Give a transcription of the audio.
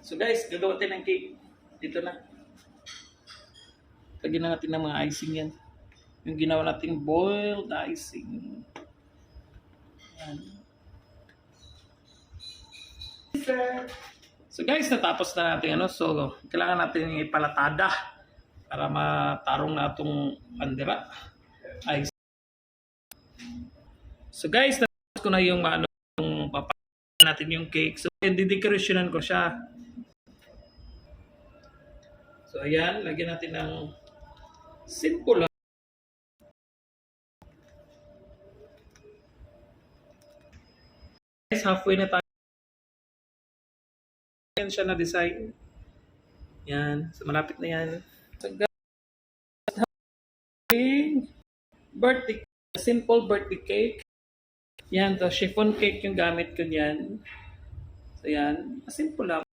So guys, gagawa tayo ng cake. Dito na. Lagyan na natin ng mga icing yan. Yung ginawa nating boiled icing. Yan. So guys, natapos na natin so kailangan natin ipalatada para matarong na itong bandera. Ice. So guys, natapos ko na yung yung papalatada natin yung cake. So i-decorationan ko siya. So ayan, lagyan natin ng simple lang. Guys, halfway na tayo. Yan siya na design. Yan, so malapit na yan. So guys, birthday, simple birthday cake. Yan, the chiffon cake yung gamit ko niyan. So yan, simple lang.